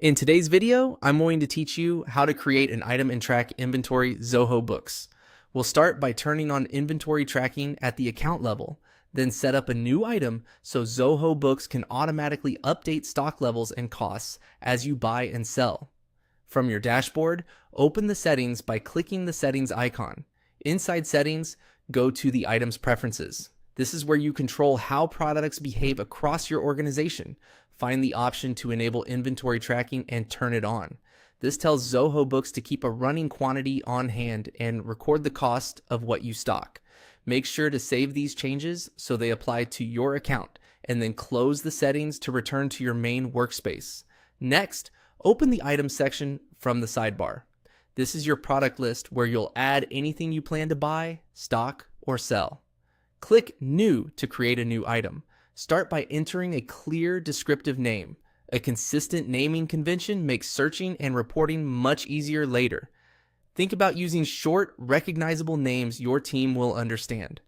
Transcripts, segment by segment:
In today's video, I'm going to teach you how to create an item and track inventory Zoho books. We'll start by turning on inventory tracking at the account level, then set up a new item so Zoho books can automatically update stock levels and costs as you buy and sell. From your dashboard, open the settings by clicking the settings icon. Inside settings, go to the item's preferences. This is where you control how products behave across your organization. Find the option to enable inventory tracking and turn it on. This tells Zoho Books to keep a running quantity on hand and record the cost of what you stock. Make sure to save these changes so they apply to your account, and then close the settings to return to your main workspace. Next, open the item section from the sidebar. This is your product list where you'll add anything you plan to buy, stock, or sell. Click New to create a new item. Start by entering a clear descriptive name. A consistent naming convention makes searching and reporting much easier later. Think about using short, recognizable names your team will understand.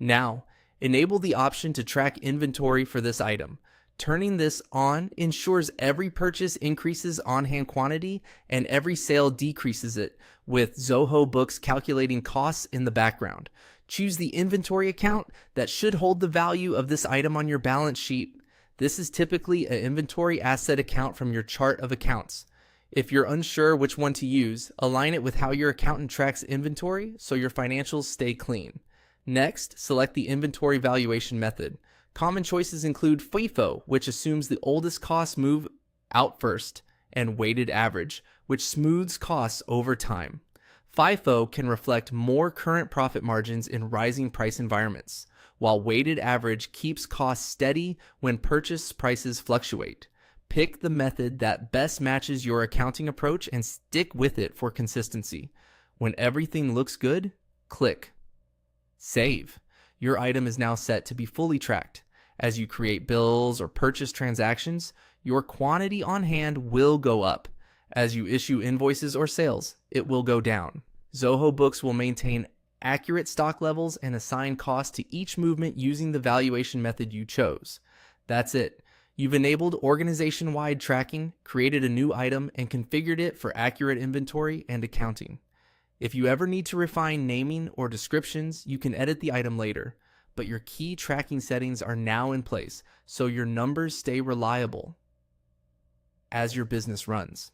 Now, enable the option to track inventory for this item. Turning this on ensures every purchase increases on-hand quantity and every sale decreases it, with Zoho Books calculating costs in the background. Choose the inventory account that should hold the value of this item on your balance sheet. This is typically an inventory asset account from your chart of accounts. If you're unsure which one to use, align it with how your accountant tracks inventory so your financials stay clean. Next, select the inventory valuation method. Common choices include FIFO, which assumes the oldest costs move out first, and weighted average, which smooths costs over time. FIFO can reflect more current profit margins in rising price environments, while weighted average keeps costs steady when purchase prices fluctuate. Pick the method that best matches your accounting approach and stick with it for consistency. When everything looks good, click Save. Your item is now set to be fully tracked. As you create bills or purchase transactions, your quantity on hand will go up. As you issue invoices or sales, it will go down. Zoho Books will maintain accurate stock levels and assign costs to each movement using the valuation method you chose. That's it. You've enabled organization-wide tracking, created a new item, and configured it for accurate inventory and accounting. If you ever need to refine naming or descriptions, you can edit the item later, but your key tracking settings are now in place, so your numbers stay reliable as your business runs.